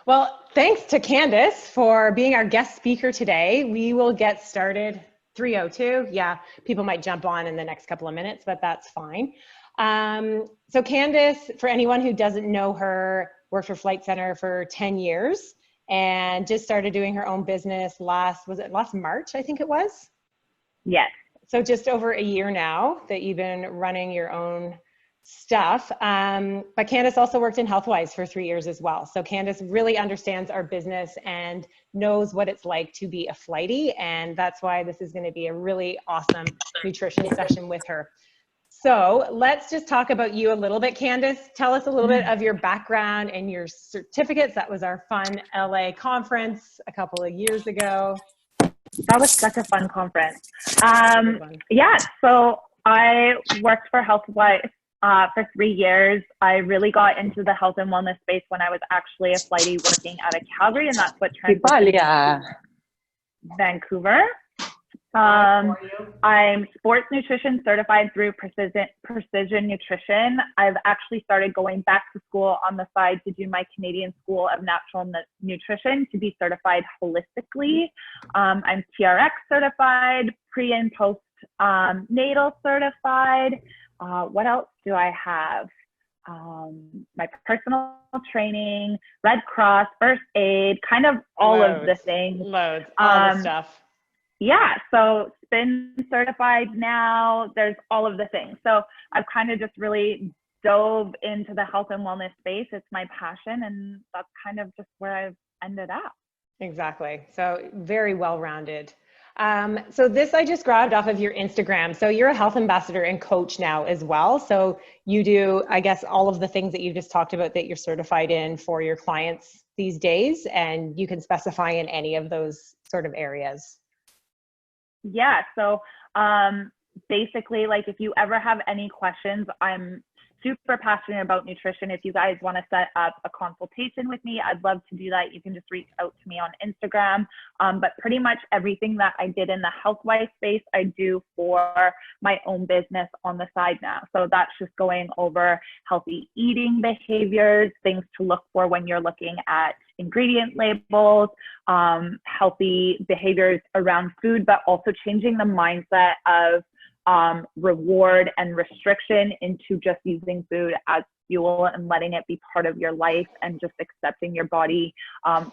Well, thanks to Candice for being our guest speaker today. We will get started 3:02. Yeah, people might jump on in the next couple of minutes, but that's fine. So Candice, for anyone who doesn't know her, worked for Flight Center for 10 years and just started doing her own business last March, I think it was? Yes. So just over a year now that you've been running your own stuff. But Candice also worked in Healthwise for 3 years as well. So Candice really understands our business and knows what it's like to be a flighty. And that's why this is going to be a really awesome nutrition session with her. So let's just talk about you a little bit, Candice. Tell us a little bit of your background and your certificates. That was our fun LA conference a couple of years ago. That was such a fun conference. Yeah, so I worked for Healthwise for 3 years. I really got into the health and wellness space when I was actually a flighty working out of Calgary, and that's what transitioned me to Vancouver. I'm sports nutrition certified through Precision Nutrition. I've actually started going back to school on the side to do my Canadian School of Natural Nutrition to be certified holistically. I'm TRX certified, pre and post natal certified. What else do I have? My personal training, Red Cross, first aid, kind of all of the things. All the stuff. Yeah, so spin certified now, there's all of the things. So I've kind of just really dove into the health and wellness space. It's my passion, and that's kind of just where I've ended up. Exactly. So very well-rounded. So this I just grabbed off of your Instagram. So you're a health ambassador and coach now as well. So you do, I guess, all of the things that you just talked about that you're certified in for your clients these days, and you can specify in any of those sort of areas. Yeah, so basically, like, if you ever have any questions, I'm super passionate about nutrition. If you guys want to set up a consultation with me, I'd love to do that. You can just reach out to me on Instagram. But pretty much everything that I did in the Healthwise space, I do for my own business on the side now. So that's just going over healthy eating behaviors, things to look for when you're looking at ingredient labels, healthy behaviors around food, but also changing the mindset of reward and restriction into just using food as fuel and letting it be part of your life and just accepting your body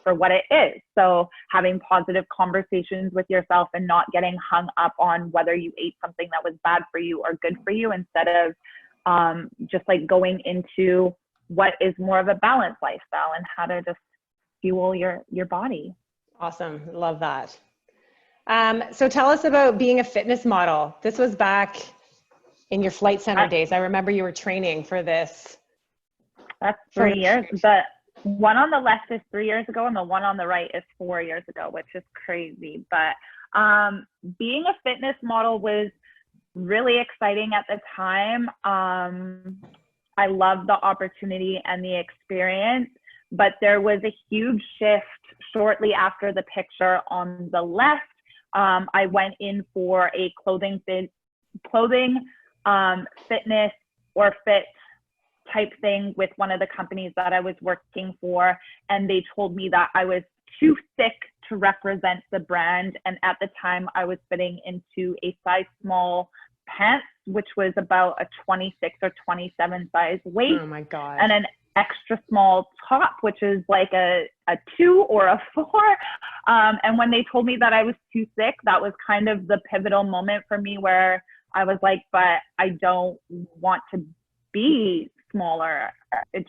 for what it is. So having positive conversations with yourself and not getting hung up on whether you ate something that was bad for you or good for you, instead of just like going into what is more of a balanced lifestyle and how to just fuel your body. Awesome. Love that. So tell us about being a fitness model. This was back in your Flight Center days. I remember you were training for this. That's 3 years. The one on the left is 3 years ago, and the one on the right is 4 years ago, which is crazy. But being a fitness model was really exciting at the time. I loved the opportunity and the experience, but there was a huge shift shortly after the picture on the left. I went in for a clothing, fitness or fit type thing with one of the companies that I was working for. And they told me that I was too thick to represent the brand. And at the time I was fitting into a size small pants, which was about a 26 or 27 size waist. Oh my God. And an extra small top, which is like a 2 or a 4. And when they told me that I was too thick, that was kind of the pivotal moment for me where I was like, but I don't want to be smaller. It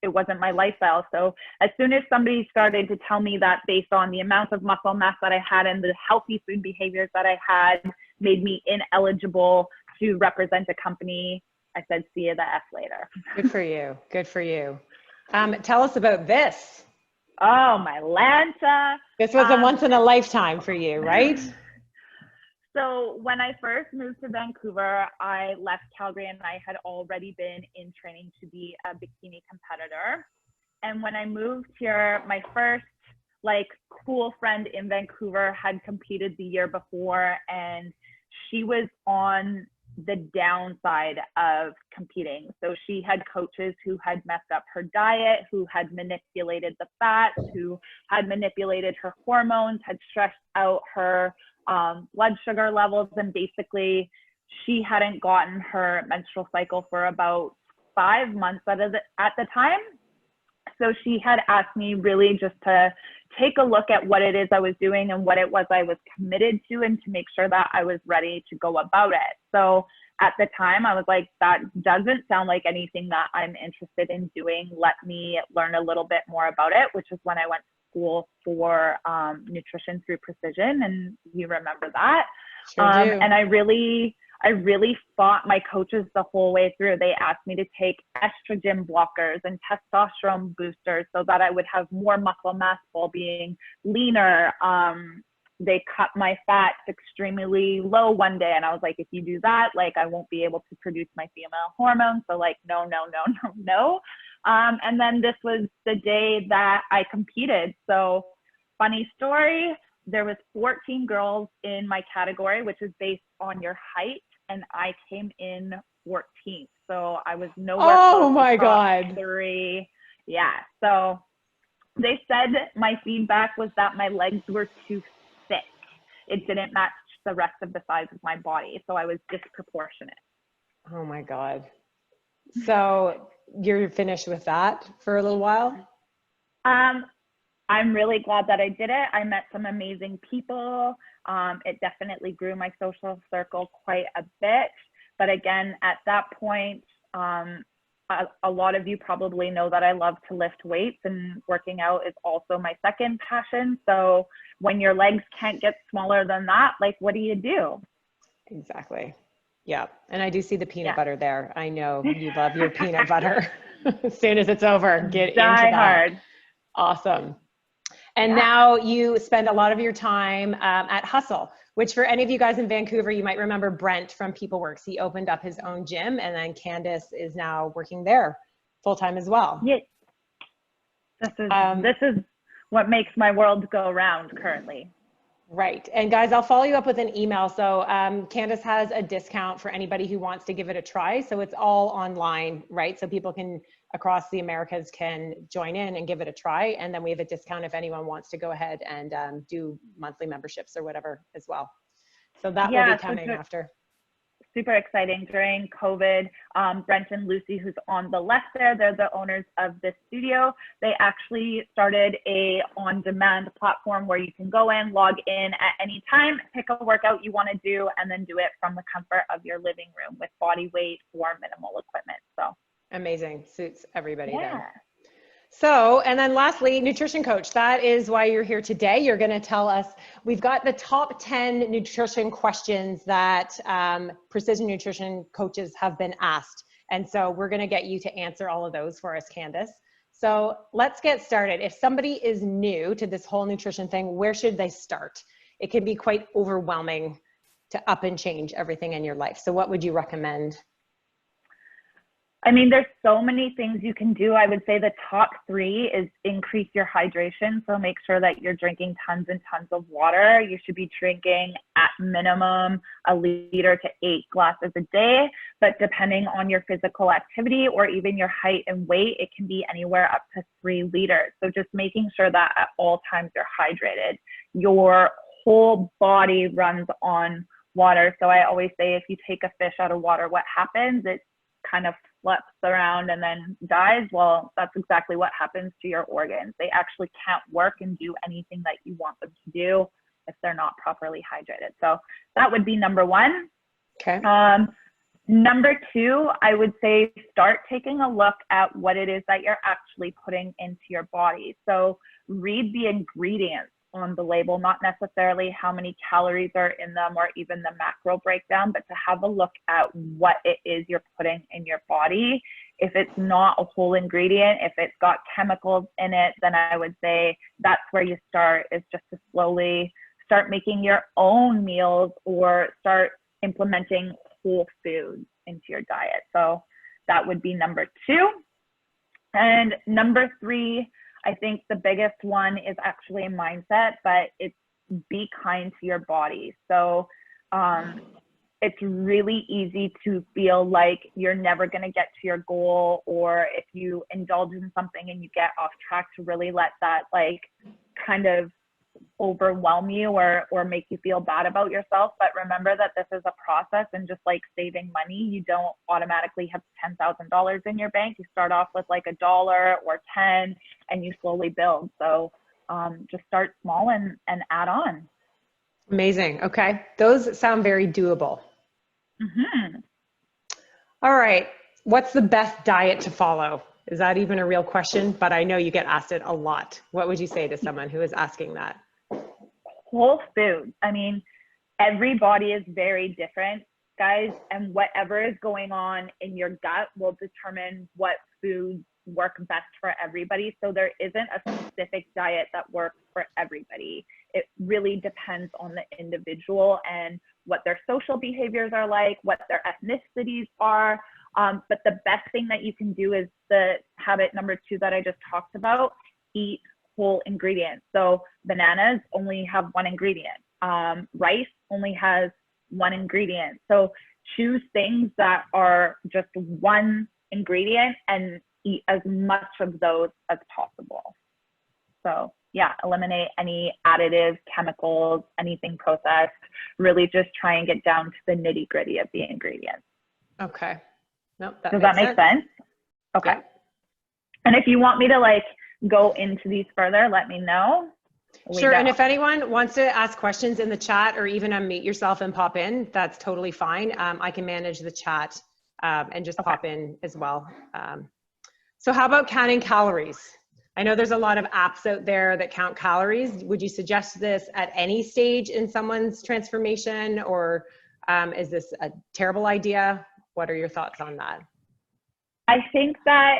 wasn't my lifestyle. So as soon as somebody started to tell me that based on the amount of muscle mass that I had and the healthy food behaviors that I had made me ineligible to represent a company, I said, see you the F later. Good for you. Good for you. Tell us about this. Oh, my Lanta. This was a once in a lifetime for you, right? So when I first moved to Vancouver, I left Calgary and I had already been in training to be a bikini competitor. And when I moved here, my first cool friend in Vancouver had competed the year before, and she was on the downside of competing. So she had coaches who had messed up her diet, who had manipulated the fats, who had manipulated her hormones, had stressed out her blood sugar levels, and basically she hadn't gotten her menstrual cycle for about 5 months at the time. So she had asked me really just to take a look at what it is I was doing and what it was I was committed to, and to make sure that I was ready to go about it. So at the time I was like, that doesn't sound like anything that I'm interested in doing. Let me learn a little bit more about it, which is when I went to school for nutrition through precision. And you remember that. Sure do. And I really fought my coaches the whole way through. They asked me to take estrogen blockers and testosterone boosters so that I would have more muscle mass while being leaner. They cut my fats extremely low one day. And I was like, if you do that, like, I won't be able to produce my female hormones. So like, no. And then this was the day that I competed. So funny story, there was 14 girls in my category, which is based on your height, and I came in 14th. So I was nowhere close to top 3. Yeah. So they said my feedback was that my legs were too thick. It didn't match the rest of the size of my body. So I was disproportionate. Oh my God. So you're finished with that for a little while? I'm really glad that I did it. I met some amazing people. It definitely grew my social circle quite a bit. But again, at that point, a lot of you probably know that I love to lift weights, and working out is also my second passion. So when your legs can't get smaller than that, like, what do you do? Exactly. Yeah. And I do see the peanut butter there. I know you love your peanut butter. As soon as it's over, get into that. Hard. Awesome. And now you spend a lot of your time at Hustle, which for any of you guys in Vancouver, you might remember Brent from PeopleWorks. He opened up his own gym, and then Candice is now working there full-time as well. Yeah. This is what makes my world go round currently. Right. And guys, I'll follow you up with an email. So Candice has a discount for anybody who wants to give it a try. So it's all online, right? So people can, across the Americas, can join in and give it a try. And then we have a discount if anyone wants to go ahead and do monthly memberships or whatever as well. So that will be coming after. Super exciting. During COVID, Brent and Lucy, who's on the left there, they're the owners of this studio. They actually started a on-demand platform where you can go in, log in at any time, pick a workout you want to do, and then do it from the comfort of your living room with body weight or minimal equipment. So amazing. Suits everybody then. So, and then lastly, nutrition coach. That is why you're here today. You're going to tell us, we've got the top 10 nutrition questions that precision nutrition coaches have been asked. And so we're going to get you to answer all of those for us, Candice. So let's get started. If somebody is new to this whole nutrition thing, where should they start? It can be quite overwhelming to up and change everything in your life. So what would you recommend? I mean, there's so many things you can do. I would say the top 3 is increase your hydration. So make sure that you're drinking tons and tons of water. You should be drinking at minimum 1 liter to 8 glasses a day. But depending on your physical activity or even your height and weight, it can be anywhere up to 3 liters. So just making sure that at all times you're hydrated. Your whole body runs on water. So I always say, if you take a fish out of water, what happens? It kind of flips around and then dies. Well, that's exactly what happens to your organs. They actually can't work and do anything that you want them to do if they're not properly hydrated. So that would be number 1. Okay. Number 2, I would say start taking a look at what it is that you're actually putting into your body. So read the ingredients on the label, not necessarily how many calories are in them or even the macro breakdown, but to have a look at what it is you're putting in your body. If it's not a whole ingredient, if it's got chemicals in it, then I would say that's where you start, is just to slowly start making your own meals or start implementing whole foods into your diet. So that would be number 2. And number 3, I think the biggest one is actually a mindset, but it's be kind to your body. So it's really easy to feel like you're never going to get to your goal, or if you indulge in something and you get off track, to really let that like kind of overwhelm you or make you feel bad about yourself. But remember that this is a process, and just like saving money, you don't automatically have $10,000 in your bank. You start off with like $1 or 10 and you slowly build. So just start small and add on. Amazing. Okay. Those sound very doable. Mm-hmm. All right. What's the best diet to follow? Is that even a real question? But I know you get asked it a lot. What would you say to someone who is asking that? Whole food. I mean, every body is very different, guys, and whatever is going on in your gut will determine what foods work best for everybody. So there isn't a specific diet that works for everybody. It really depends on the individual and what their social behaviors are like, what their ethnicities are. But the best thing that you can do is the habit number 2 that I just talked about: eat whole ingredients. So bananas only have one ingredient. Rice only has one ingredient. So choose things that are just one ingredient and eat as much of those as possible. So yeah, eliminate any additives, chemicals, anything processed. Really just try and get down to the nitty gritty of the ingredients. Okay. Nope, Does that make sense? Okay. Yeah. And if you want me to like go into these further, let me know. Sure. And if anyone wants to ask questions in the chat or even unmute yourself and pop in, that's totally fine. I can manage the chat and just pop in as well. So how about counting calories? I know there's a lot of apps out there that count calories. Would you suggest this at any stage in someone's transformation, or is this a terrible idea? What are your thoughts on that? I think that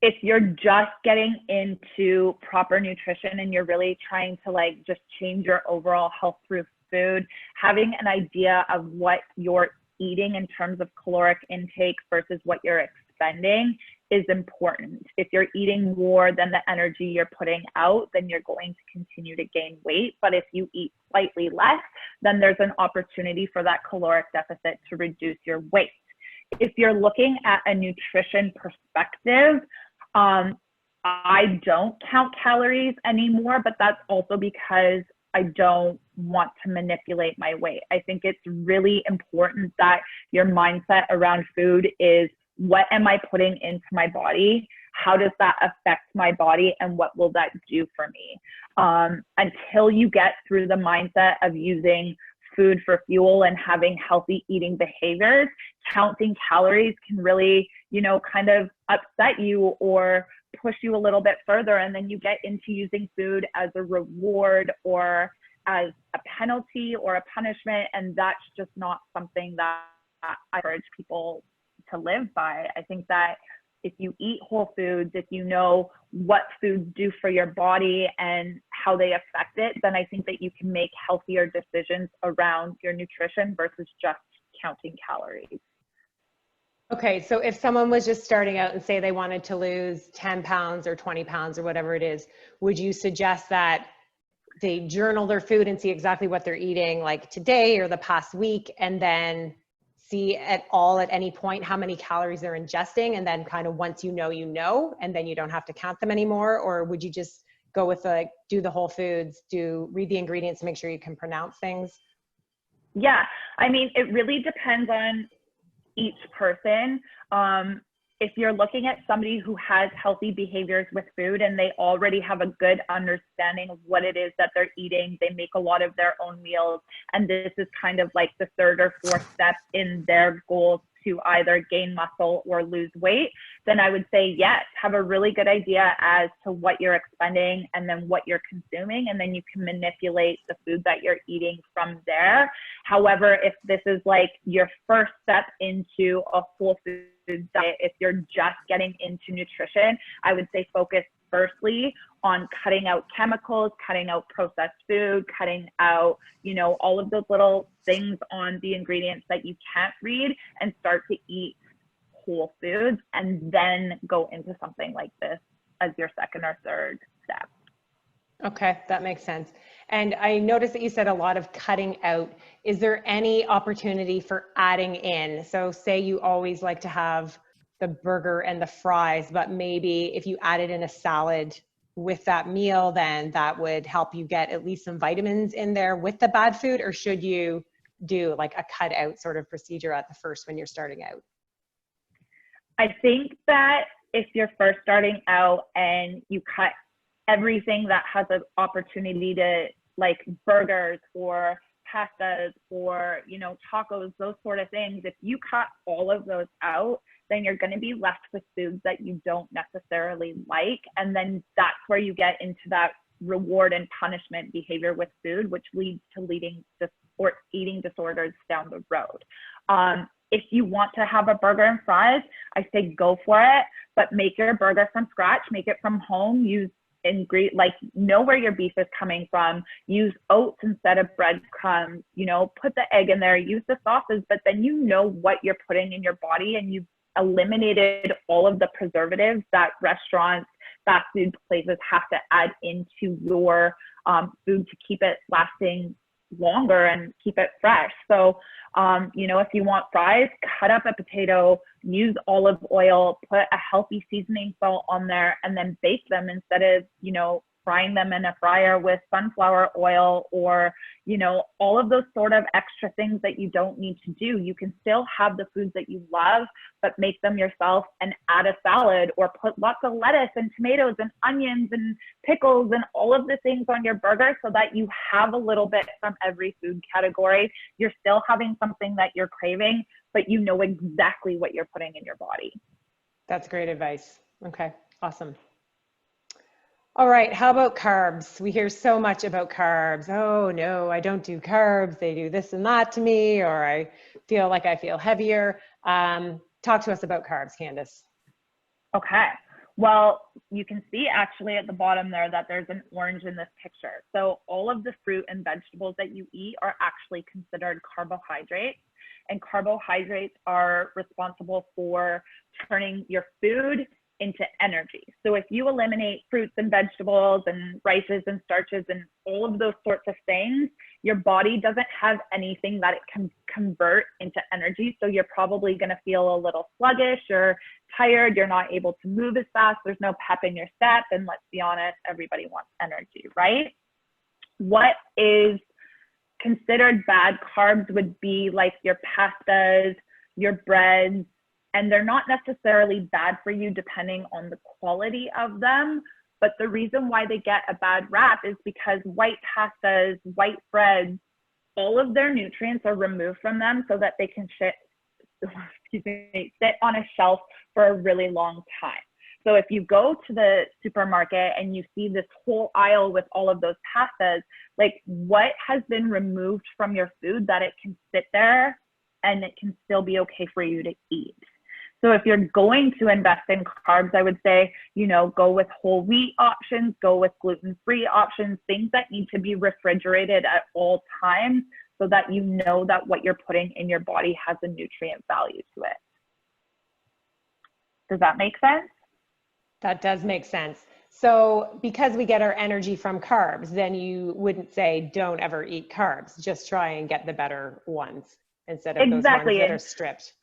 if you're just getting into proper nutrition and you're really trying to like just change your overall health through food, having an idea of what you're eating in terms of caloric intake versus what you're expending is important. If you're eating more than the energy you're putting out, then you're going to continue to gain weight. But if you eat slightly less, then there's an opportunity for that caloric deficit to reduce your weight. If you're looking at a nutrition perspective, I don't count calories anymore, but that's also because I don't want to manipulate my weight. I think it's really important that your mindset around food is, what am I putting into my body? How does that affect my body? And what will that do for me? Until you get through the mindset of using food for fuel and having healthy eating behaviors, counting calories can really, you know, kind of upset you or push you a little bit further. And then you get into using food as a reward or as a penalty or a punishment. And that's just not something that I encourage people to live by. I think that if you eat whole foods, if you know what foods do for your body and how they affect it, then I think that you can make healthier decisions around your nutrition versus just counting calories. Okay, so if someone was just starting out and say they wanted to lose 10 pounds or 20 pounds or whatever it is, would you suggest that they journal their food and see exactly what they're eating like today or the past week, and then see at any point how many calories they're ingesting, and then kind of once you know, and then you don't have to count them anymore? Or would you just go with like, do the whole foods, read the ingredients to make sure you can pronounce things? Yeah, I mean, it really depends on each person. If you're looking at somebody who has healthy behaviors with food and they already have a good understanding of what it is that they're eating, they make a lot of their own meals, and this is kind of like the 3rd or 4th step in their goals to either gain muscle or lose weight, then I would say yes, have a really good idea as to what you're expending and then what you're consuming, and then you can manipulate the food that you're eating from there. However, if this is like your first step into a whole food diet, if you're just getting into nutrition, I would say focus firstly on cutting out chemicals, cutting out processed food, cutting out, you know, all of those little things on the ingredients that you can't read, and start to eat whole foods, and then go into something like this as your 2nd or 3rd step. Okay, that makes sense. And I noticed that you said a lot of cutting out. Is there any opportunity for adding in? So say you always like to have the burger and the fries, but maybe if you added in a salad with that meal, then that would help you get at least some vitamins in there with the bad food, or should you do like a cut out sort of procedure at the first when you're starting out? I think that if you're first starting out and you cut everything that has an opportunity to, like burgers or pastas or, you know, tacos, those sort of things, if you cut all of those out, then you're going to be left with foods that you don't necessarily like. And then that's where you get into that reward and punishment behavior with food, which leads to eating disorders down the road. If you want to have a burger and fries, I say go for it, but make your burger from scratch, make it from home, use know where your beef is coming from, use oats instead of breadcrumbs, you know, put the egg in there, use the sauces, but then you know what you're putting in your body and you've eliminated all of the preservatives that restaurants, fast food places have to add into your food to keep it lasting longer and keep it fresh. So, you know, if you want fries, cut up a potato, use olive oil, put a healthy seasoning salt on there, and then bake them instead of, you know, frying them in a fryer with sunflower oil or, you know, all of those sort of extra things that you don't need to do. You can still have the foods that you love, but make them yourself and add a salad or put lots of lettuce and tomatoes and onions and pickles and all of the things on your burger so that you have a little bit from every food category. You're still having something that you're craving, but you know exactly what you're putting in your body. That's great advice. Okay, awesome. All right, how about carbs? We hear so much about carbs. Oh no, I don't do carbs. They do this and that to me, or I feel like I feel heavier. Talk to us about carbs, Candice. Okay. Well, you can see actually at the bottom there that there's an orange in this picture. So all of the fruit and vegetables that you eat are actually considered carbohydrates, and carbohydrates are responsible for turning your food into energy. So if you eliminate fruits and vegetables and rices and starches and all of those sorts of things, your body doesn't have anything that it can convert into energy. So you're probably going to feel a little sluggish or tired. You're not able to move as fast. There's no pep in your step. And let's be honest, everybody wants energy, right? What is considered bad carbs would be like your pastas, your breads, and they're not necessarily bad for you depending on the quality of them. But the reason why they get a bad rap is because white pastas, white breads, all of their nutrients are removed from them so that they can sit on a shelf for a really long time. So if you go to the supermarket and you see this whole aisle with all of those pastas, like what has been removed from your food that it can sit there and it can still be okay for you to eat? So if you're going to invest in carbs, I would say, you know, go with whole wheat options, go with gluten-free options, things that need to be refrigerated at all times so that you know that what you're putting in your body has a nutrient value to it. Does that make sense? That does make sense. So because we get our energy from carbs, then you wouldn't say don't ever eat carbs, just try and get the better ones instead of those ones that are stripped.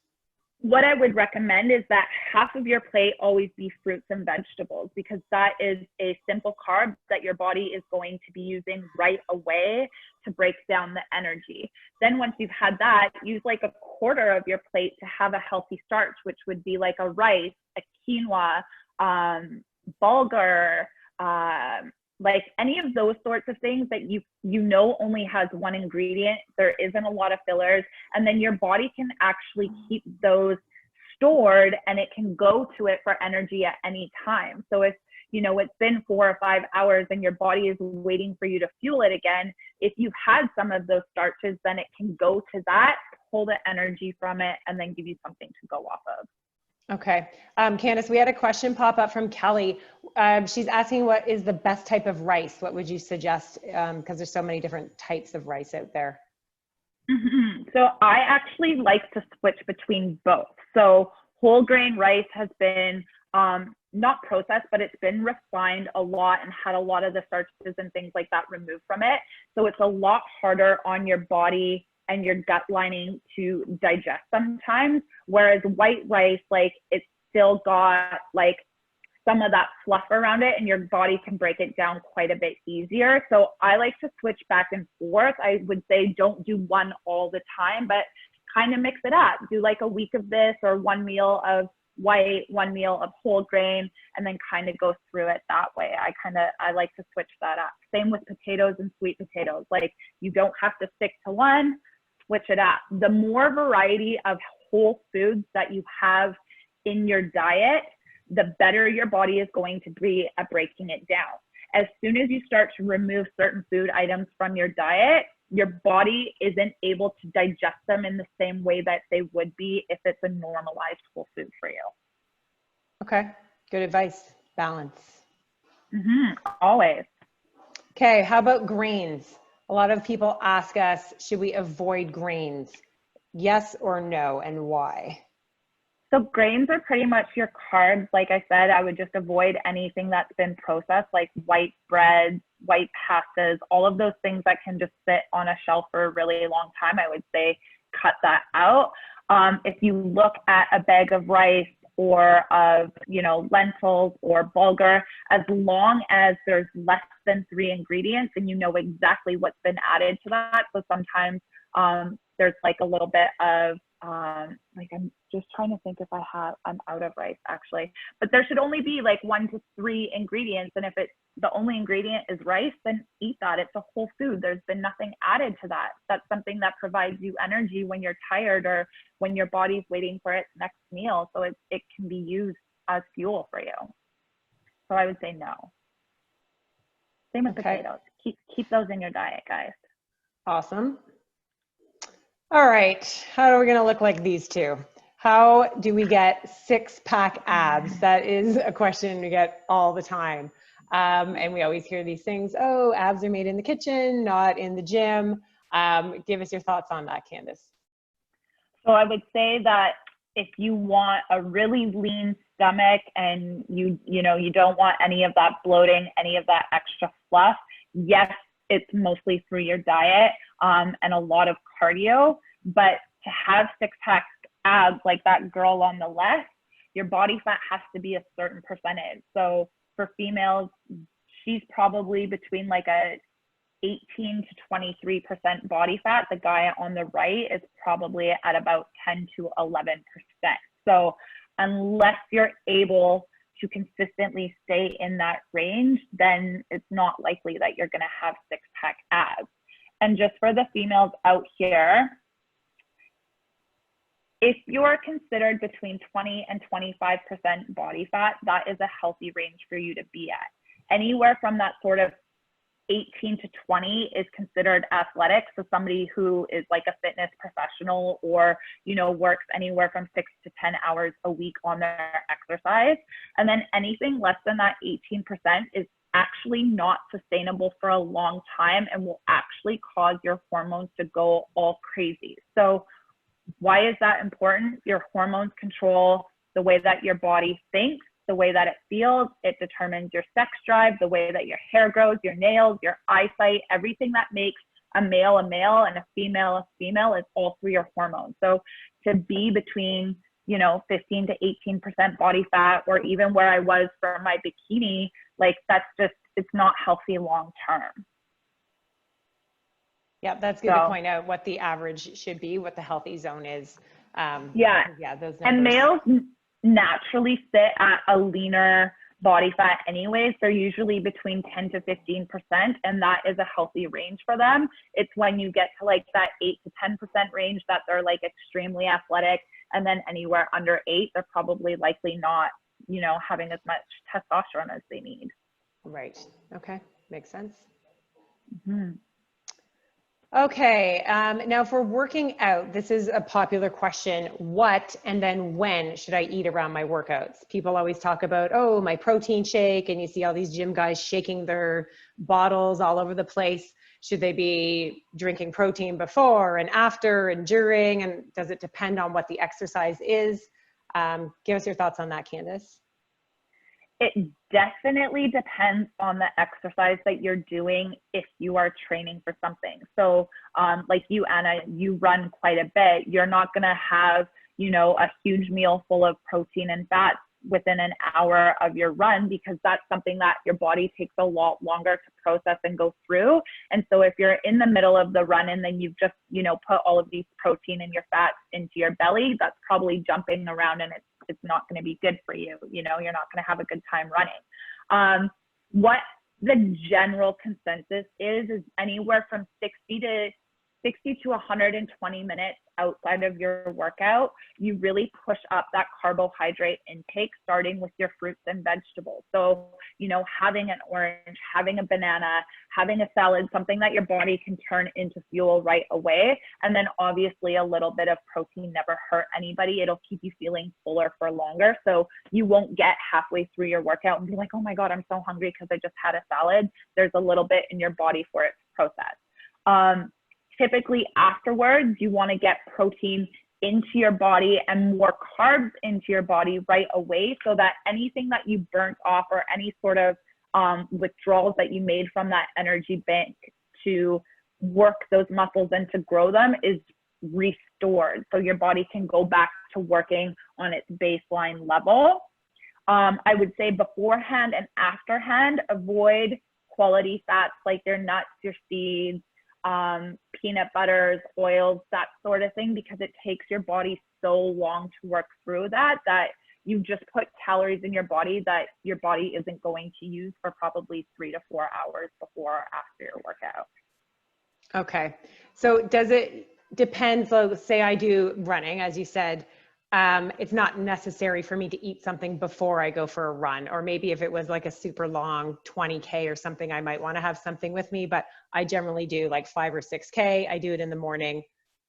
What I would recommend is that half of your plate always be fruits and vegetables, because that is a simple carb that your body is going to be using right away to break down the energy. Then once you've had that, use like a quarter of your plate to have a healthy starch, which would be like a rice, a quinoa, bulgur, like any of those sorts of things that you know only has one ingredient. There isn't a lot of fillers, and then your body can actually keep those stored and it can go to it for energy at any time. So if you know it's been 4 or 5 hours and your body is waiting for you to fuel it again, if you've had some of those starches, then it can go to that, pull the energy from it, and then give you something to go off of. Okay. Candice, we had a question pop up from Kelly. She's asking what is the best type of rice? What would you suggest? Because there's so many different types of rice out there. Mm-hmm. So I actually like to switch between both. So whole grain rice has been not processed, but it's been refined a lot and had a lot of the starches and things like that removed from it. So it's a lot harder on your body and your gut lining to digest sometimes. Whereas white rice, like it's still got like some of that fluff around it and your body can break it down quite a bit easier. So I like to switch back and forth. I would say don't do one all the time, but kind of mix it up. Do like a week of this or one meal of white, one meal of whole grain, and then kind of go through it that way. I like to switch that up. Same with potatoes and sweet potatoes. Like you don't have to stick to one, switch it up. The more variety of whole foods that you have in your diet, the better your body is going to be at breaking it down. As soon as you start to remove certain food items from your diet, your body isn't able to digest them in the same way that they would be if it's a normalized whole food for you. Okay, good advice. Balance. Always. Okay, how about grains? A lot of people ask us, should we avoid grains? Yes or no, and why? So grains are pretty much your carbs. Like I said, I would just avoid anything that's been processed, like white breads, white pastas, all of those things that can just sit on a shelf for a really long time. I would say cut that out. If you look at a bag of rice or of, lentils or bulgur, as long as there's less than 3 ingredients and you know exactly what's been added to that. So sometimes there's like a little bit of, I'm just trying to think if I'm out of rice actually, but there should only be like 1 to 3 ingredients. And if the only ingredient is rice, then eat that. It's a whole food. There's been nothing added to that. That's something that provides you energy when you're tired or when your body's waiting for its next meal. So it can be used as fuel for you. So I would say no. Same with potatoes. Keep those in your diet, guys. Awesome. All right, how are we gonna look like these two? How do we get 6-pack abs? That is a question we get all the time. And we always hear these things, oh, abs are made in the kitchen, not in the gym. Give us your thoughts on that, Candice. So I would say that if you want a really lean stomach and you don't want any of that bloating, any of that extra fluff, yes, it's mostly through your diet and a lot of cardio. But to have 6-pack abs like that girl on the left, your body fat has to be a certain percentage. So for females, she's probably between like a 18 to 23% body fat. The guy on the right is probably at about 10 to 11%. So unless you're able to consistently stay in that range, then it's not likely that you're going to have 6-pack abs. And just for the females out here, if you're considered between 20 and 25% body fat, that is a healthy range for you to be at. Anywhere from that sort of 18 to 20 is considered athletic. So somebody who is like a fitness professional or, works anywhere from 6 to 10 hours a week on their exercise. And then anything less than that 18% is actually not sustainable for a long time and will actually cause your hormones to go all crazy. So why is that important? Your hormones control the way that your body thinks, the way that it feels. It determines your sex drive, the way that your hair grows, your nails, your eyesight, everything that makes a male and a female is all through your hormones. So to be between 15 to 18% body fat, or even where I was for my bikini, like it's not healthy long term. Yeah, that's good to point out what the average should be, what the healthy zone is. Those numbers. And males naturally sit at a leaner body fat anyways. They're usually between 10 to 15%, and that is a healthy range for them. It's when you get to like that 8 to 10% range that they're like extremely athletic, and then anywhere under 8, they're probably likely not, having as much testosterone as they need. Right. Okay. Makes sense. Mm-hmm. Okay, now if we're working out, this is a popular question. What and then when should I eat around my workouts? People always talk about, oh, my protein shake, and you see all these gym guys shaking their bottles all over the place. Should they be drinking protein before and after and during? And does it depend on what the exercise is? Give us your thoughts on that, Candice. It definitely depends on the exercise that you're doing if you are training for something. So like you, Anna, you run quite a bit. You're not going to have, you know, a huge meal full of protein and fats within an hour of your run, because that's something that your body takes a lot longer to process and go through. And so if you're in the middle of the run and then you've just, you know, put all of these protein and your fats into your belly, that's probably jumping around and it's not going to be good for you. You know, you're not going to have a good time running. What the general consensus is anywhere from 60 to 120 minutes outside of your workout, you really push up that carbohydrate intake, starting with your fruits and vegetables. So, you know, having an orange, having a banana, having a salad, something that your body can turn into fuel right away. And then obviously a little bit of protein never hurt anybody. It'll keep you feeling fuller for longer. So you won't get halfway through your workout and be like, oh my God, I'm so hungry because I just had a salad. There's a little bit in your body for it to process. Typically afterwards, you want to get protein into your body and more carbs into your body right away, so that anything that you burnt off or any sort of withdrawals that you made from that energy bank to work those muscles and to grow them is restored. So your body can go back to working on its baseline level. I would say beforehand and afterhand, avoid quality fats like your nuts, your seeds, peanut butters, oils, that sort of thing, because it takes your body so long to work through that you just put calories in your body that your body isn't going to use for probably 3 to 4 hours before or after your workout. Okay. So does it depend? So say I do running, as you said, it's not necessary for me to eat something before I go for a run, or maybe if it was like a super long 20K or something, I might want to have something with me, but I generally do like 5 or 6K. I do it in the morning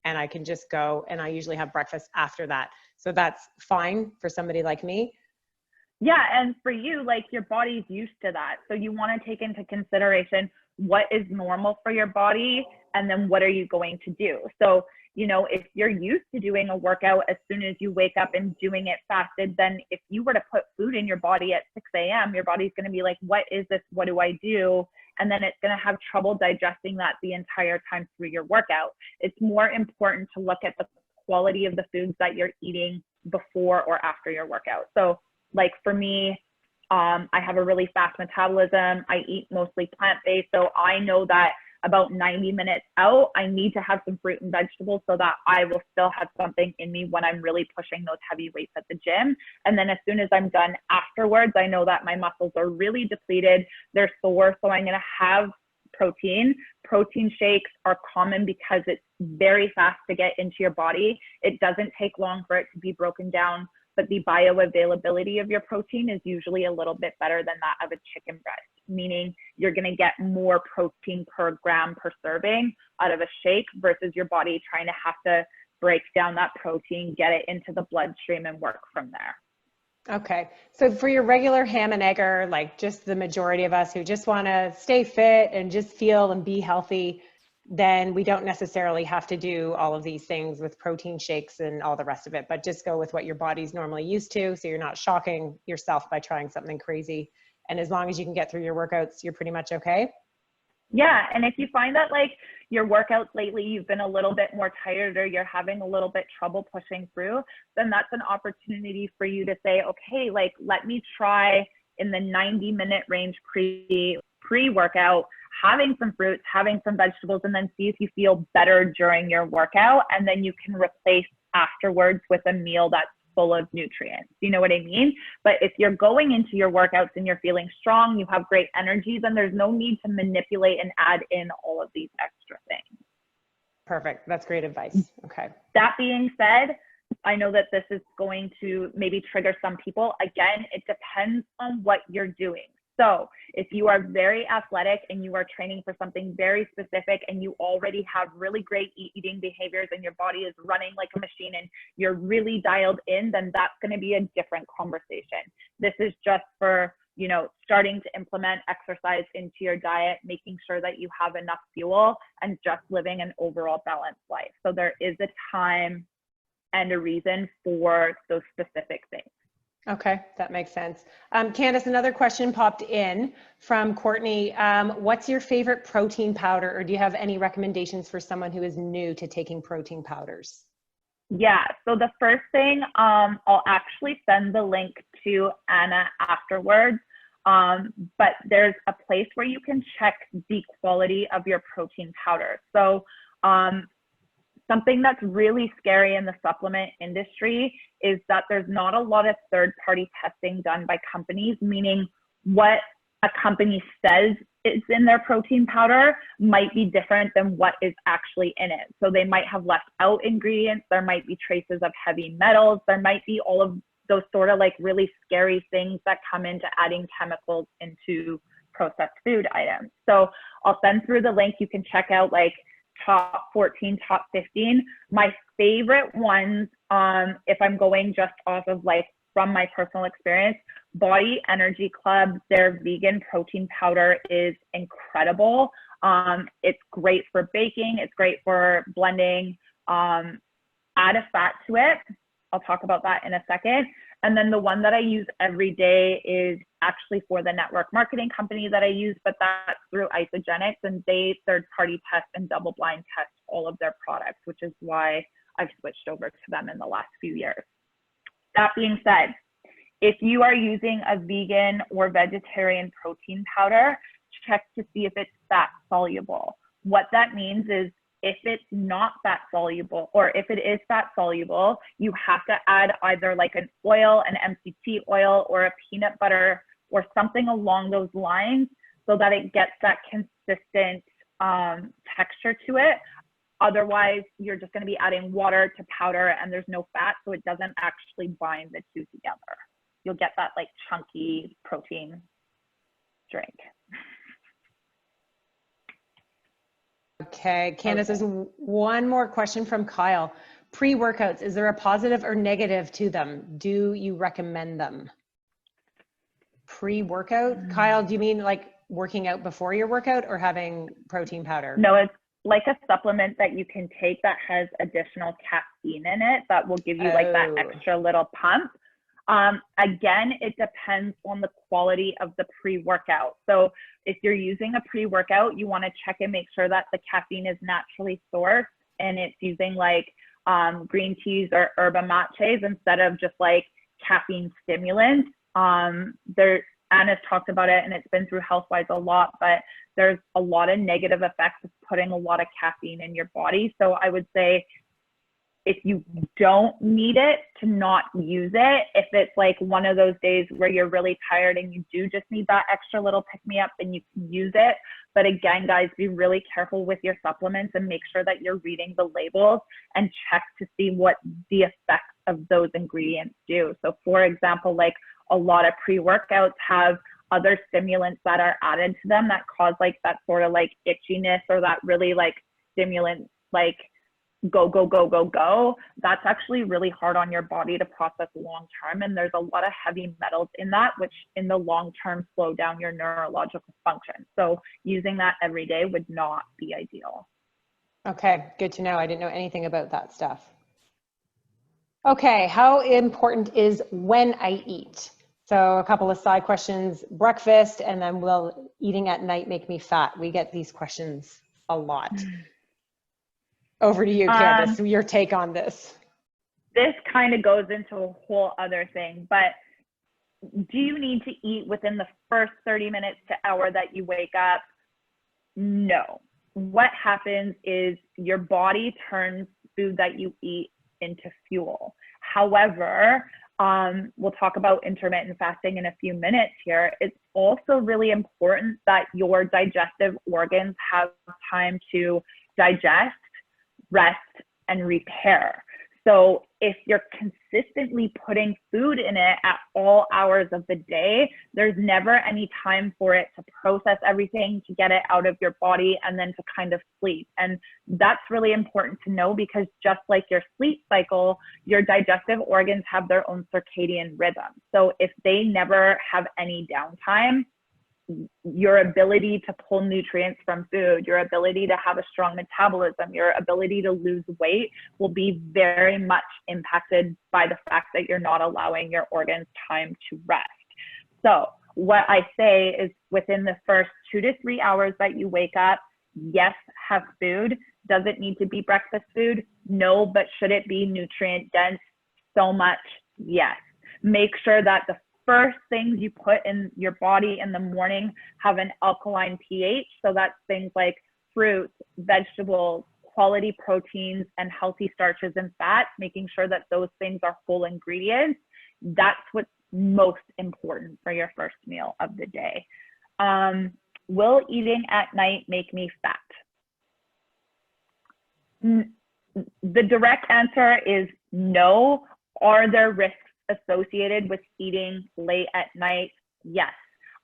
and I can just go, and I usually have breakfast after that. So that's fine for somebody like me. Yeah. And for you, like your body's used to that. So you want to take into consideration what is normal for your body, and then what are you going to do? So, you know, if you're used to doing a workout as soon as you wake up and doing it fasted, then if you were to put food in your body at 6 a.m., your body's going to be like, what is this? What do I do? And then it's going to have trouble digesting that the entire time through your workout. It's more important to look at the quality of the foods that you're eating before or after your workout. So like for me, I have a really fast metabolism. I eat mostly plant-based. So I know that about 90 minutes out, I need to have some fruit and vegetables so that I will still have something in me when I'm really pushing those heavy weights at the gym. And then as soon as I'm done afterwards, I know that my muscles are really depleted. They're sore. So I'm going to have protein. Protein shakes are common because it's very fast to get into your body. It doesn't take long for it to be broken down, but the bioavailability of your protein is usually a little bit better than that of a chicken breast, meaning you're going to get more protein per gram per serving out of a shake versus your body trying to have to break down that protein, get it into the bloodstream and work from there. Okay. So for your regular ham and egger, like just the majority of us who just want to stay fit and just feel and be healthy, then we don't necessarily have to do all of these things with protein shakes and all the rest of it, but just go with what your body's normally used to. So you're not shocking yourself by trying something crazy. And as long as you can get through your workouts, you're pretty much okay. Yeah. And if you find that like your workouts lately, you've been a little bit more tired or you're having a little bit trouble pushing through, then that's an opportunity for you to say, okay, like, let me try in the 90-minute range pre-workout, having some fruits, having some vegetables, and then see if you feel better during your workout. And then you can replace afterwards with a meal that's full of nutrients. You know what I mean? But if you're going into your workouts and you're feeling strong, you have great energy, then there's no need to manipulate and add in all of these extra things. Perfect. That's great advice. Okay. That being said, I know that this is going to maybe trigger some people. Again, it depends on what you're doing. So if you are very athletic and you are training for something very specific and you already have really great eating behaviors and your body is running like a machine and you're really dialed in, then that's going to be a different conversation. This is just for, you know, starting to implement exercise into your diet, making sure that you have enough fuel and just living an overall balanced life. So there is a time and a reason for those specific things. Okay, that makes sense. Candice, another question popped in from Courtney. What's your favorite protein powder, or do you have any recommendations for someone who is new to taking protein powders? Yeah, so the first thing, I'll actually send the link to Anna afterwards. But there's a place where you can check the quality of your protein powder. So something that's really scary in the supplement industry is that there's not a lot of third-party testing done by companies, meaning what a company says is in their protein powder might be different than what is actually in it. So they might have left out ingredients, there might be traces of heavy metals, there might be all of those sort of like really scary things that come into adding chemicals into processed food items. So I'll send through the link. You can check out like top 14, top 15. My favorite ones, if I'm going just off of like from my personal experience, Body Energy Club, their vegan protein powder is incredible. It's great for baking. It's great for blending. Add a fat to it. I'll talk about that in a second. And then the one that I use every day is actually for the network marketing company that I use, but that's through Isogenics, and they third-party test and double-blind test all of their products, which is why I've switched over to them in the last few years. That being said, if you are using a vegan or vegetarian protein powder, check to see if it's fat soluble. What that means is if it's not fat soluble, or if it is fat soluble, you have to add either like an oil, an MCT oil, or a peanut butter, or something along those lines, so that it gets that consistent texture to it. Otherwise, you're just going to be adding water to powder and there's no fat, so it doesn't actually bind the two together. You'll get that like chunky protein drink. Okay, Candice, there's one more question from Kyle. Pre-workouts, is there a positive or negative to them? Do you recommend them? Pre-workout? Kyle, do you mean like working out before your workout or having protein powder? No, it's like a supplement that you can take that has additional caffeine in it that will give you like that extra little pump. Again, it depends on the quality of the pre-workout. So if you're using a pre-workout, you want to check and make sure that the caffeine is naturally sourced and it's using like green teas or yerba mates instead of just like caffeine stimulants. Anna's talked about it and it's been through Healthwise a lot, but there's a lot of negative effects of putting a lot of caffeine in your body. So I would say if you don't need it, to not use it. If it's like one of those days where you're really tired and you do just need that extra little pick-me-up, then you can use it. But again, guys, be really careful with your supplements and make sure that you're reading the labels and check to see what the effects of those ingredients do. So for example, like a lot of pre-workouts have other stimulants that are added to them that cause like that sort of like itchiness or that really like stimulant, like go, go, go, go, go. That's actually really hard on your body to process long term. And there's a lot of heavy metals in that, which in the long term slow down your neurological function. So using that every day would not be ideal. Okay, good to know. I didn't know anything about that stuff. Okay, how important is when I eat? So a couple of side questions, breakfast, and then will eating at night make me fat? We get these questions a lot. Over to you, Candice, your take on this. This kind of goes into a whole other thing, but do you need to eat within the first 30 minutes to hour that you wake up? No. What happens is your body turns food that you eat into fuel. However, we'll talk about intermittent fasting in a few minutes here. It's also really important that your digestive organs have time to digest, rest, and repair. So if you're consistently putting food in it at all hours of the day, there's never any time for it to process everything, to get it out of your body, and then to kind of sleep. And that's really important to know, because just like your sleep cycle, your digestive organs have their own circadian rhythm. So if they never have any downtime, your ability to pull nutrients from food, your ability to have a strong metabolism, your ability to lose weight will be very much impacted by the fact that you're not allowing your organs time to rest. So what I say is within the first 2 to 3 hours that you wake up, yes, have food. Does it need to be breakfast food? No, but should it be nutrient dense? So much, yes. Make sure that the first things you put in your body in the morning have an alkaline pH. So that's things like fruits, vegetables, quality proteins, and healthy starches and fats, making sure that those things are whole ingredients. That's what's most important for your first meal of the day. Will eating at night make me fat? The direct answer is no. Are there risks associated with eating late at night? Yes.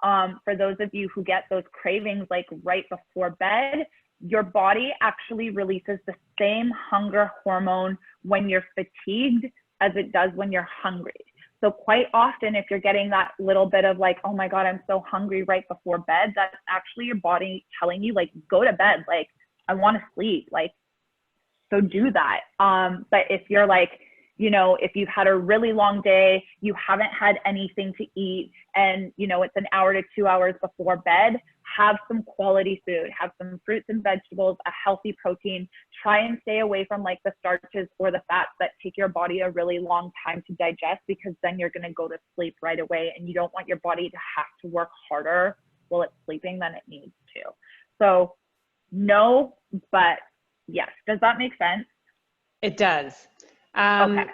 For those of you who get those cravings like right before bed, your body actually releases the same hunger hormone when you're fatigued as it does when you're hungry. So quite often, if you're getting that little bit of like, oh my God, I'm so hungry right before bed, that's actually your body telling you like, go to bed. Like, I want to sleep. Like, so do that. But if you're like, you know, if you've had a really long day, you haven't had anything to eat, and, you know, it's an hour to 2 hours before bed, have some quality food, have some fruits and vegetables, a healthy protein. Try and stay away from like the starches or the fats that take your body a really long time to digest, because then you're going to go to sleep right away, and you don't want your body to have to work harder while it's sleeping than it needs to. So no, but yes. Does that make sense? It does. Okay.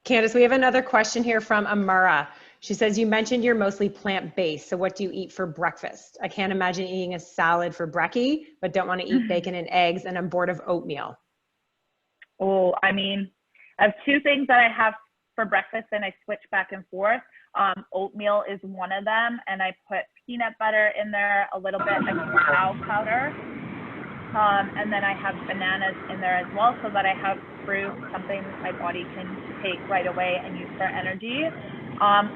Candice, we have another question here from Amara. She says, you mentioned you're mostly plant-based, so what do you eat for breakfast? I can't imagine eating a salad for brekkie, but don't want to eat bacon and eggs, and I'm bored of oatmeal. Oh, I mean, I have two things that I have for breakfast, and I switch back and forth. Oatmeal is one of them, and I put peanut butter in there, a little bit of cacao powder. And then I have bananas in there as well, so that I have fruit, something my body can take right away and use for energy.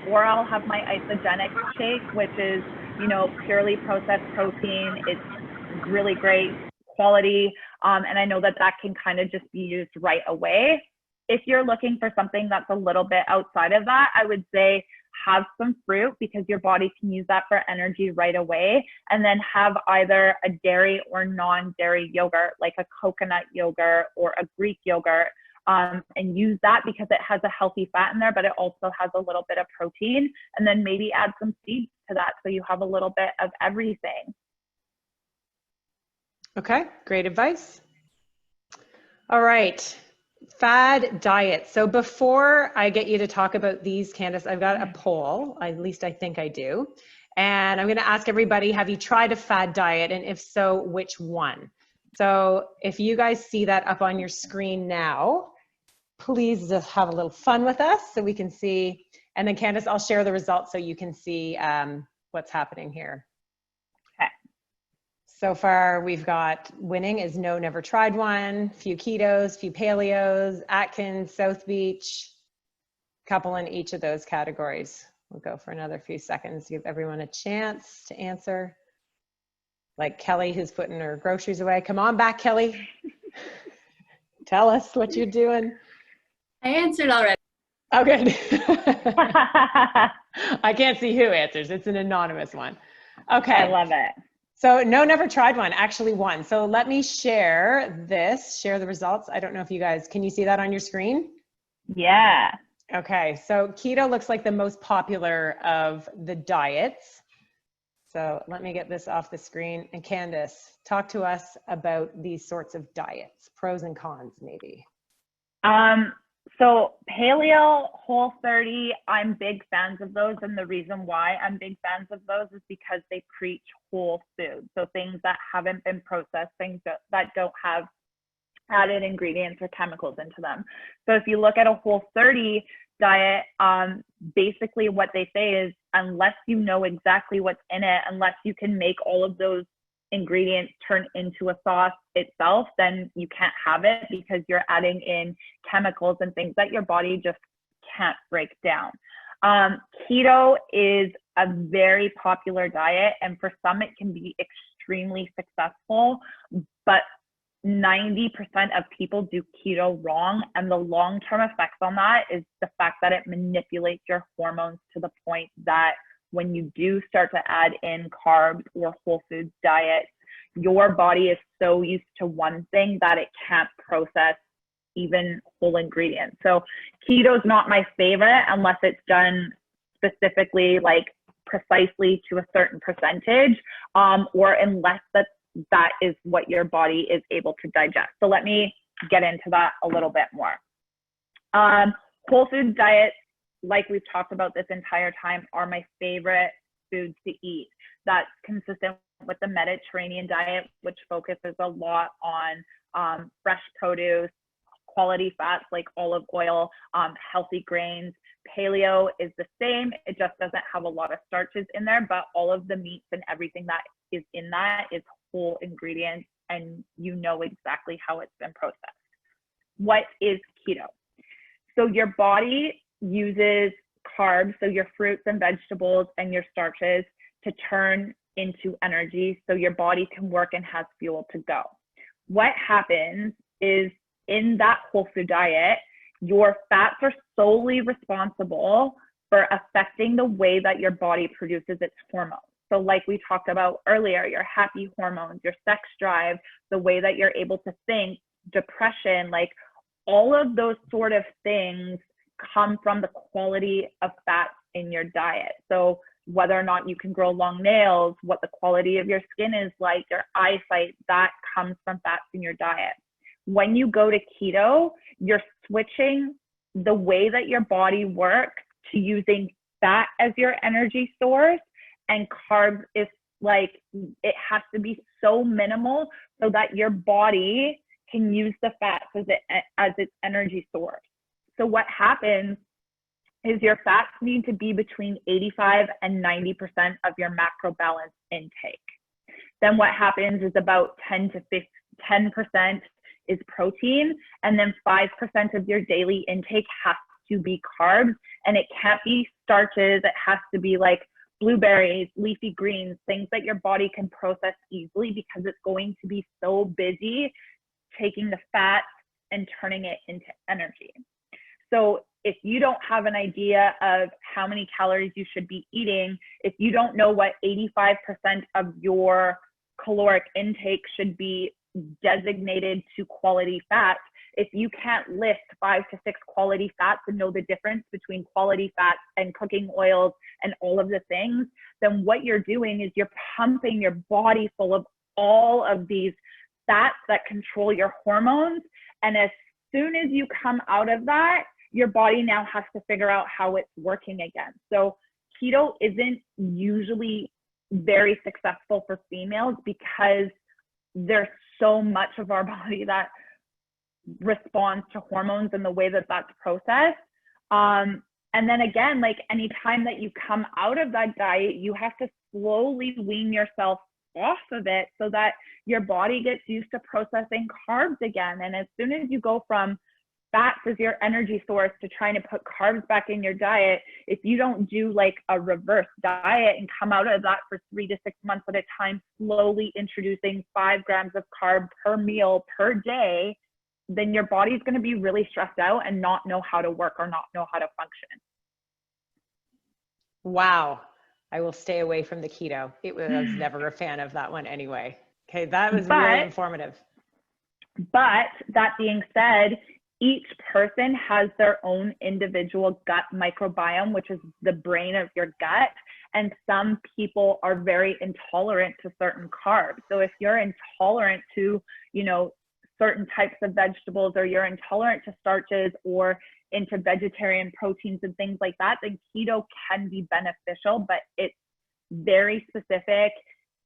Or I'll have my isogenic shake, which is, you know, purely processed protein. It's really great quality. And I know that that can kind of just be used right away. If you're looking for something that's a little bit outside of that, I would say have some fruit, because your body can use that for energy right away. And then have either a dairy or non-dairy yogurt, like a coconut yogurt or a Greek yogurt, and use that because it has a healthy fat in there, but it also has a little bit of protein. And then maybe add some seeds to that, so you have a little bit of everything. Okay, great advice. All right. Fad diet. So before I get you to talk about these, Candice, I've got a poll, at least I think I do. And I'm going to ask everybody, have you tried a fad diet? And if so, which one? So if you guys see that up on your screen now, please just have a little fun with us so we can see. And then Candice, I'll share the results so you can see what's happening here. So far, we've got winning is no, never tried one, few ketos, few paleos, Atkins, South Beach, couple in each of those categories. We'll go for another few seconds, give everyone a chance to answer. Like Kelly, who's putting her groceries away. Come on back, Kelly. Tell us what you're doing. I answered already. Oh, good. I can't see who answers. It's an anonymous one. Okay. I love it. So no, never tried one, actually won. So let me share the results. I don't know if you guys, can you see that on your screen? Yeah. Okay, so keto looks like the most popular of the diets. So let me get this off the screen. And Candice, talk to us about these sorts of diets, pros and cons maybe. So paleo, Whole30, I'm big fans of those. And the reason why I'm big fans of those is because they preach whole food. So things that haven't been processed, things that don't have added ingredients or chemicals into them. So if you look at a Whole30 diet, basically what they say is, unless you know exactly what's in it, unless you can make all of those ingredients turn into a sauce itself, then you can't have it, because you're adding in chemicals and things that your body just can't break down. Keto is a very popular diet, and for some it can be extremely successful, but 90% of people do keto wrong, and the long-term effects on that is the fact that it manipulates your hormones to the point that when you do start to add in carbs or whole foods diet, your body is so used to one thing that it can't process even whole ingredients. So keto is not my favorite unless it's done specifically, like precisely to a certain percentage, or unless that is what your body is able to digest. So let me get into that a little bit more. Whole food diets, like we've talked about this entire time, are my favorite foods to eat. That's consistent with the Mediterranean diet, which focuses a lot on fresh produce, quality fats like olive oil, healthy grains. Paleo is the same. It just doesn't have a lot of starches in there, but all of the meats and everything that is in that is whole ingredients, and you know exactly how it's been processed. What is keto? So your body uses carbs, so your fruits and vegetables and your starches, to turn into energy so your body can work and has fuel to go. What happens is in that whole food diet, your fats are solely responsible for affecting the way that your body produces its hormones. So like we talked about earlier, your happy hormones, your sex drive, the way that you're able to think, depression, like all of those sort of things come from the quality of fats in your diet. So whether or not you can grow long nails, what the quality of your skin is like, your eyesight, that comes from fats in your diet. When you go to keto, you're switching the way that your body works to using fat as your energy source, and carbs is like, it has to be so minimal so that your body can use the fats as its energy source. So what happens is your fats need to be between 85 and 90% of your macro balance intake. Then what happens is about 10% is protein, and then 5% of your daily intake has to be carbs, and it can't be starches. It has to be like blueberries, leafy greens, things that your body can process easily because it's going to be so busy taking the fat and turning it into energy. So if you don't have an idea of how many calories you should be eating, if you don't know what 85% of your caloric intake should be designated to quality fats, if you can't list 5 to 6 quality fats and know the difference between quality fats and cooking oils and all of the things, then what you're doing is you're pumping your body full of all of these fats that control your hormones. And as soon as you come out of that, your body now has to figure out how it's working again. So keto isn't usually very successful for females because there's so much of our body that responds to hormones and the way that that's processed. And then again, like anytime that you come out of that diet, you have to slowly wean yourself off of it so that your body gets used to processing carbs again. And as soon as you go from fats as your energy source to trying to put carbs back in your diet, if you don't do like a reverse diet and come out of that for 3 to 6 months at a time, slowly introducing 5 grams of carb per meal per day, then your body's going to be really stressed out and not know how to work or not know how to function. Wow. I will stay away from the keto. I was never a fan of that one anyway. Okay, that was really informative. But that being said, each person has their own individual gut microbiome, which is the brain of your gut. And some people are very intolerant to certain carbs. So if you're intolerant to, certain types of vegetables, or you're intolerant to starches or into vegetarian proteins and things like that, then keto can be beneficial, but it's very specific.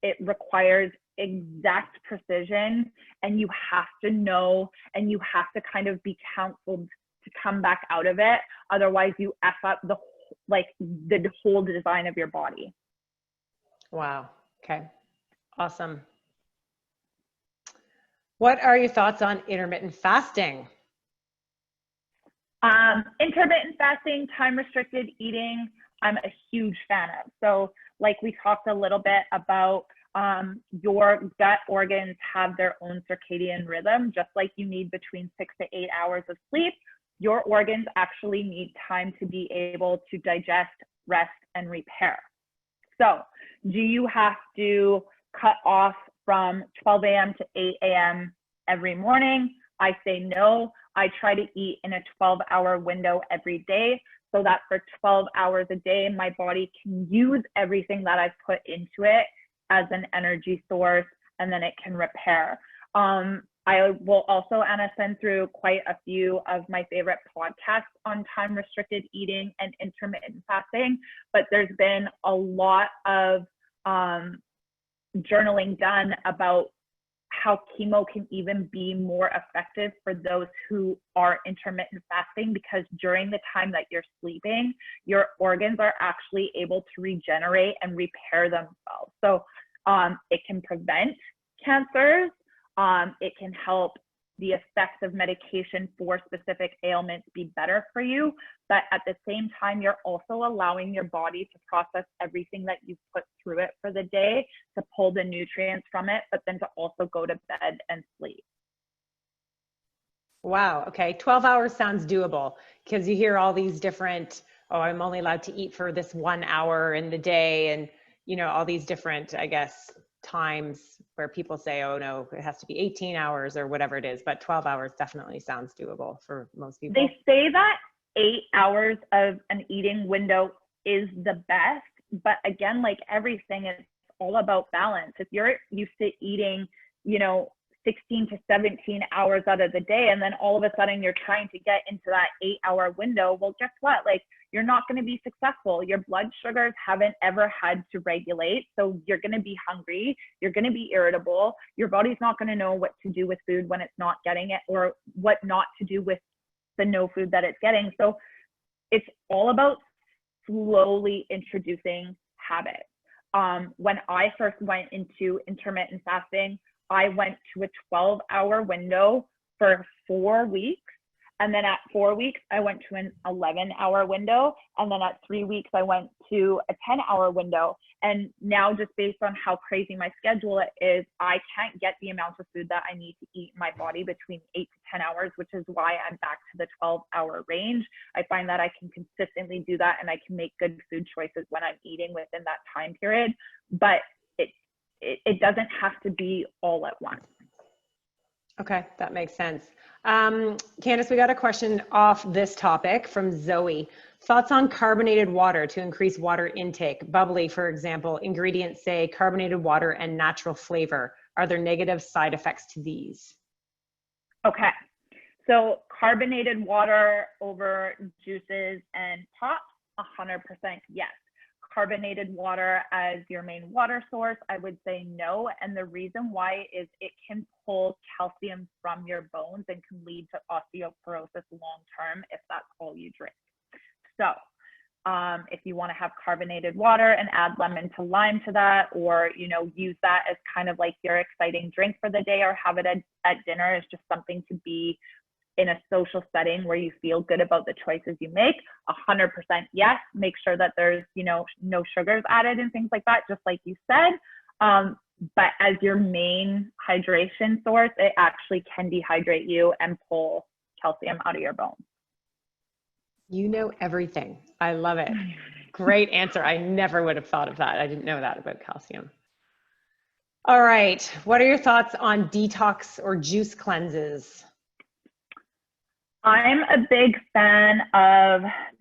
It requires exact precision, and you have to know, and you have to kind of be counseled to come back out of it. Otherwise you F up the whole design of your body. Wow. Okay. Awesome. What are your thoughts on intermittent fasting? Intermittent fasting, time restricted eating, I'm a huge fan of. So like we talked a little bit about, your gut organs have their own circadian rhythm, just like you need between 6 to 8 hours of sleep. Your organs actually need time to be able to digest, rest, and repair. So do you have to cut off from 12 a.m. to 8 a.m. every morning? I say no. I try to eat in a 12-hour window every day so that for 12 hours a day, my body can use everything that I've put into it as an energy source, and then it can repair. I will also, Anna, send through quite a few of my favorite podcasts on time restricted eating and intermittent fasting, but there's been a lot of journaling done about how chemo can even be more effective for those who are intermittent fasting, because during the time that you're sleeping, your organs are actually able to regenerate and repair themselves. So it can prevent cancers. It can help the effects of medication for specific ailments be better for you. But at the same time, you're also allowing your body to process everything that you've put through it for the day, to pull the nutrients from it, but then to also go to bed and sleep. Wow. Okay. 12 hours sounds doable, because you hear all these different, oh, I'm only allowed to eat for this 1 hour in the day. And, you know, all these different, I guess, times where people say, oh no, it has to be 18 hours or whatever it is, but 12 hours definitely sounds doable for most people. They say that 8 hours of an eating window is the best, but again, like everything, is all about balance. If you're used to eating, 16 to 17 hours out of the day, and then all of a sudden you're trying to get into that 8-hour window, well, guess what? Like, you're not going to be successful. Your blood sugars haven't ever had to regulate. So you're going to be hungry. You're going to be irritable. Your body's not going to know what to do with food when it's not getting it, or what not to do with the no food that it's getting. So it's all about slowly introducing habits. When I first went into intermittent fasting, I went to a 12-hour window for 4 weeks. And then at 4 weeks, I went to an 11-hour window. And then at 3 weeks, I went to a 10-hour window. And now, just based on how crazy my schedule is, I can't get the amount of food that I need to eat in my body between 8 to 10 hours, which is why I'm back to the 12-hour range. I find that I can consistently do that, and I can make good food choices when I'm eating within that time period. But it doesn't have to be all at once. Okay, that makes sense. Candice, we got a question off this topic from Zoe. Thoughts on carbonated water to increase water intake? Bubbly, for example, ingredients say carbonated water and natural flavor. Are there negative side effects to these? Okay, so carbonated water over juices and pops, 100% yes. Carbonated water as your main water source, I would say no. And the reason why is it can pull calcium from your bones and can lead to osteoporosis long term if that's all you drink. So if you want to have carbonated water and add lemon to lime to that, or use that as kind of like your exciting drink for the day, or have it at dinner, is just something to be in a social setting where you feel good about the choices you make, 100% yes. Make sure that there's, no sugars added and things like that, just like you said. But as your main hydration source, it actually can dehydrate you and pull calcium out of your bones. You know everything. I love it. Great answer. I never would have thought of that. I didn't know that about calcium. All right. What are your thoughts on detox or juice cleanses? I'm a big fan of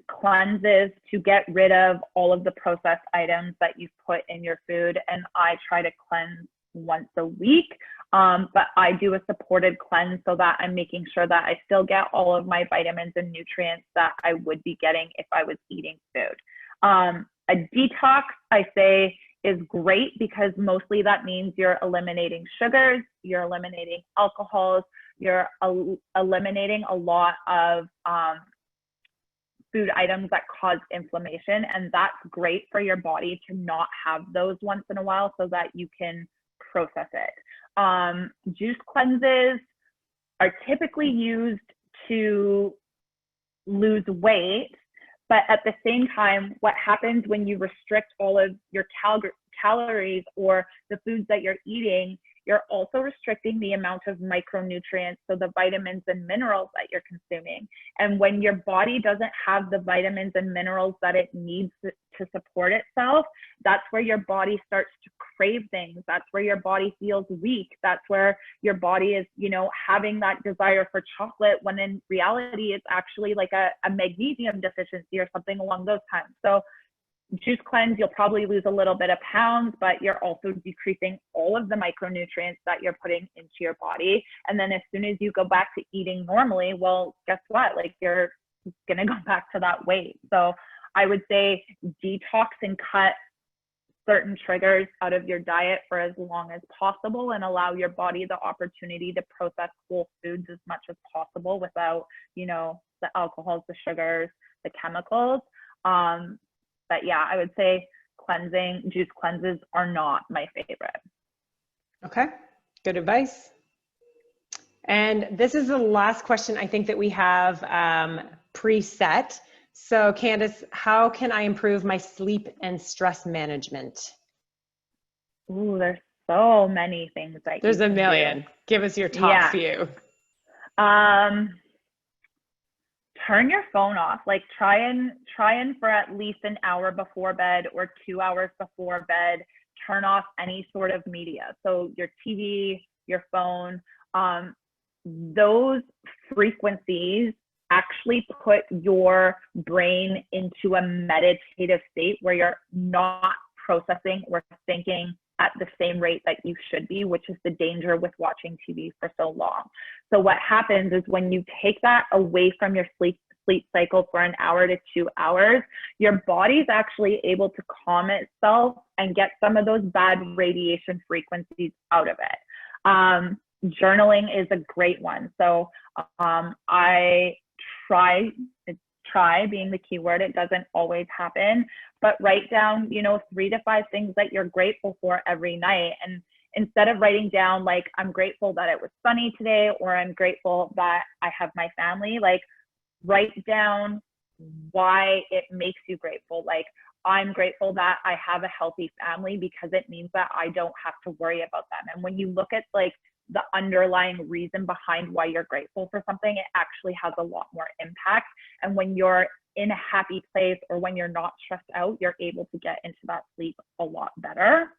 cleanses to get rid of all of the processed items that you've put in your food. And I try to cleanse once a week, but I do a supported cleanse so that I'm making sure that I still get all of my vitamins and nutrients that I would be getting if I was eating food. A detox, I say, is great because mostly that means you're eliminating sugars, you're eliminating alcohols, you're eliminating a lot of food items that cause inflammation, and that's great for your body to not have those once in a while so that you can process it. Juice cleanses are typically used to lose weight. But at the same time, what happens when you restrict all of your calories or the foods that you're eating, you're also restricting the amount of micronutrients, so the vitamins and minerals that you're consuming. And when your body doesn't have the vitamins and minerals that it needs to support itself, that's where your body starts to crave things. That's where your body feels weak. That's where your body is, you know, having that desire for chocolate, when in reality it's actually like a magnesium deficiency or something along those times. So juice cleanse, you'll probably lose a little bit of pounds, but you're also decreasing all of the micronutrients that you're putting into your body. And then as soon as you go back to eating normally, well, guess what? Like, you're going to go back to that weight. So I would say detox and cut certain triggers out of your diet for as long as possible, and allow your body the opportunity to process whole foods as much as possible without, you know, the alcohols, the sugars, the chemicals. But yeah, I would say juice cleanses are not my favorite. Okay, good advice. And this is the last question I think that we have preset. So Candice, how can I improve my sleep and stress management? Ooh, there's so many things that there's you a can million. do. Give us your top few. Turn your phone off. Like, try and for at least an hour before bed or 2 hours before bed, turn off any sort of media. So your TV, your phone, those frequencies actually put your brain into a meditative state where you're not processing or thinking at the same rate that you should be, which is the danger with watching TV for so long. So what happens is, when you take that away from your sleep cycle for an hour to 2 hours, your body's actually able to calm itself and get some of those bad radiation frequencies out of it. Journaling is a great one. So I try being the key word. It doesn't always happen, but write down, 3 to 5 things that you're grateful for every night. And instead of writing down like, I'm grateful that it was sunny today, or I'm grateful that I have my family, like, write down why it makes you grateful. Like, I'm grateful that I have a healthy family because it means that I don't have to worry about them. And when you look at like the underlying reason behind why you're grateful for something, it actually has a lot more impact. And when you're in a happy place, or when you're not stressed out, you're able to get into that sleep a lot better.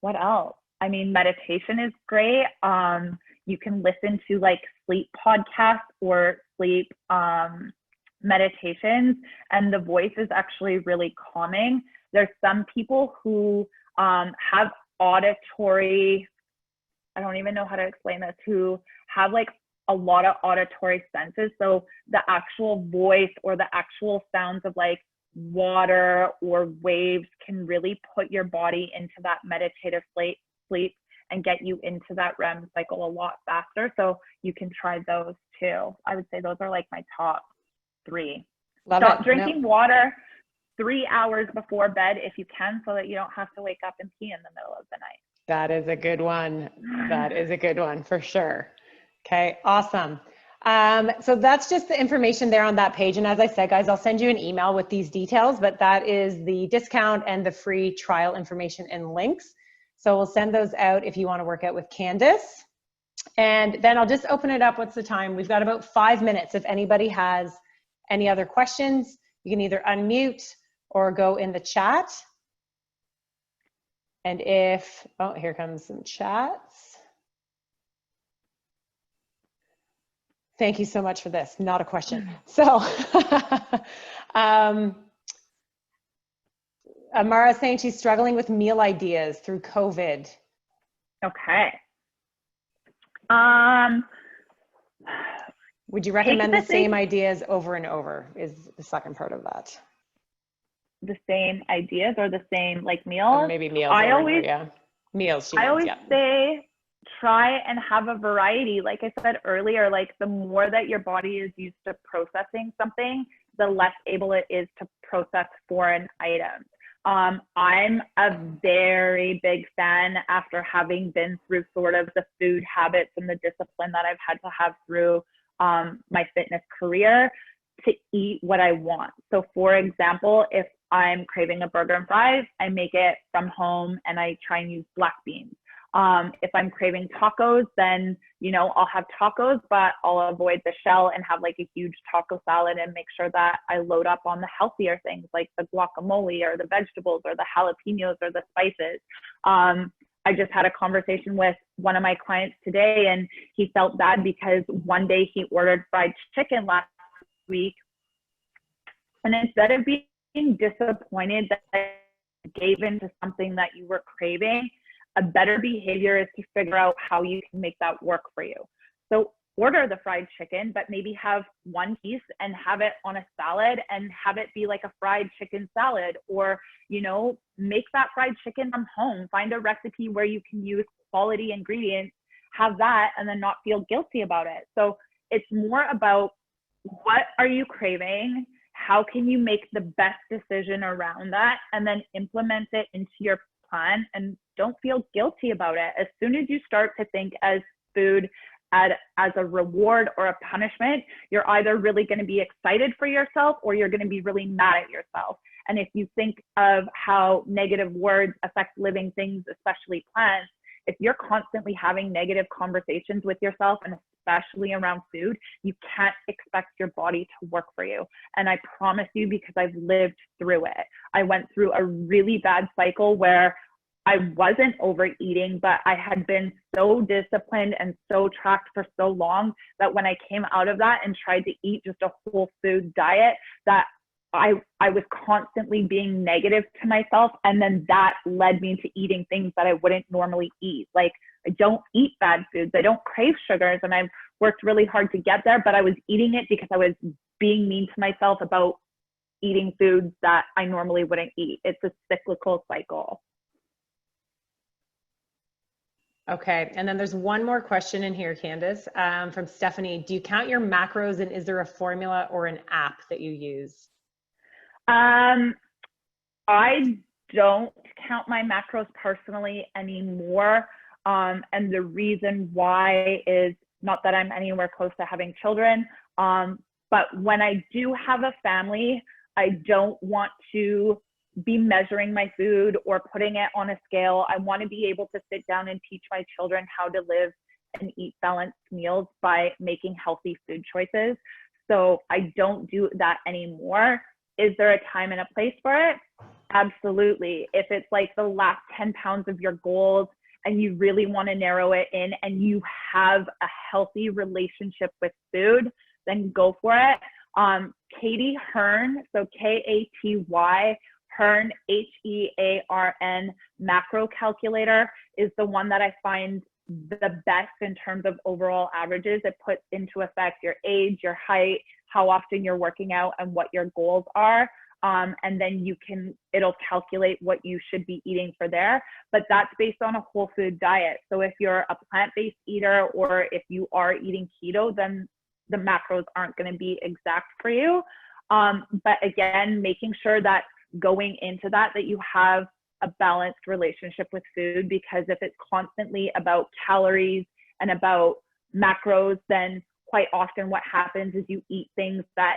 What else? I mean, meditation is great. You can listen to like sleep podcasts or sleep meditations, and the voice is actually really calming. There's some people who have auditory, I don't even know how to explain this, who have like a lot of auditory senses. So the actual voice or the actual sounds of like water or waves can really put your body into that meditative sleep and get you into that REM cycle a lot faster. So you can try those too. I would say those are like my top 3. Stop drinking water 3 hours before bed if you can, so that you don't have to wake up and pee in the middle of the night. That is a good one. That is a good one for sure. Okay, awesome. So that's just the information there on that page. And as I said, guys, I'll send you an email with these details, but that is the discount and the free trial information and links. So we'll send those out if you want to work out with Candice. And then I'll just open it up. What's the time? We've got about 5 minutes. If anybody has any other questions, you can either unmute or go in the chat. And if, oh, here comes some chats. Thank you so much for this. Not a question. So, Amara saying she's struggling with meal ideas through COVID. Okay. Would you recommend the same ideas over and over is the second part of that. The same ideas or the same like meals? Maybe meals. Meals. I always say try and have a variety. Like I said earlier, like the more that your body is used to processing something, the less able it is to process foreign items. I'm a very big fan, after having been through sort of the food habits and the discipline that I've had to have through my fitness career to eat what I want. So for example, if I'm craving a burger and fries, I make it from home and I try and use black beans. If I'm craving tacos, then, you know, I'll have tacos, but I'll avoid the shell and have like a huge taco salad and make sure that I load up on the healthier things like the guacamole or the vegetables or the jalapenos or the spices. I just had a conversation with one of my clients today, and he felt bad because one day he ordered fried chicken last week. And instead of being disappointed that you gave into something that you were craving, a better behavior is to figure out how you can make that work for you. So order the fried chicken, but maybe have one piece and have it on a salad and have it be like a fried chicken salad, or, you know, make that fried chicken from home. Find a recipe where you can use quality ingredients, have that, and then not feel guilty about it. So it's more about what are you craving? How can you make the best decision around that, and then implement it into your plan, and don't feel guilty about it. As soon as you start to think as food as a reward or a punishment, you're either really going to be excited for yourself or you're going to be really mad at yourself. And if you think of how negative words affect living things, especially plants, if you're constantly having negative conversations with yourself, and especially around food, you can't expect your body to work for you. And I promise you, because I've lived through it. I went through a really bad cycle where I wasn't overeating, but I had been so disciplined and so tracked for so long that when I came out of that and tried to eat just a whole food diet, that I was constantly being negative to myself. And then that led me to eating things that I wouldn't normally eat. Like, I don't eat bad foods. I don't crave sugars. And I've worked really hard to get there, but I was eating it because I was being mean to myself about eating foods that I normally wouldn't eat. It's a cyclical cycle. Okay, and then there's one more question in here, Candice, from Stephanie. Do you count your macros, and is there a formula or an app that you use? I don't count my macros personally anymore. And the reason why is not that I'm anywhere close to having children, but when I do have a family, I don't want to be measuring my food or putting it on a scale. I want to be able to sit down and teach my children how to live and eat balanced meals by making healthy food choices. So I don't do that anymore. Is there a time and a place for it? Absolutely. If it's like the last 10 pounds of your goals and you really want to narrow it in and you have a healthy relationship with food, then go for it. Katie Hearn, so Katy Hearn, Hearn macro calculator is the one that I find the best in terms of overall averages. It puts into effect your age, your height, how often you're working out, and what your goals are. And then it'll calculate what you should be eating for there. But that's based on a whole food diet. So if you're a plant-based eater or if you are eating keto, then the macros aren't going to be exact for you. But again, making sure that going into that you have a balanced relationship with food, because if it's constantly about calories and about macros, then quite often what happens is you eat things that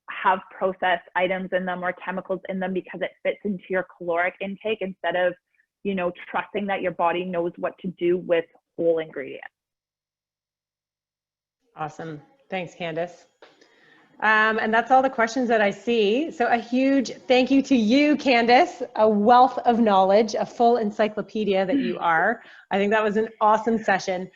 have processed items in them or chemicals in them because it fits into your caloric intake instead of, you know, trusting that your body knows what to do with whole ingredients. Awesome. Thanks, Candice. And that's all the questions that I see. So a huge thank you to you, Candice, a wealth of knowledge, a full encyclopedia that you are. I think that was an awesome session.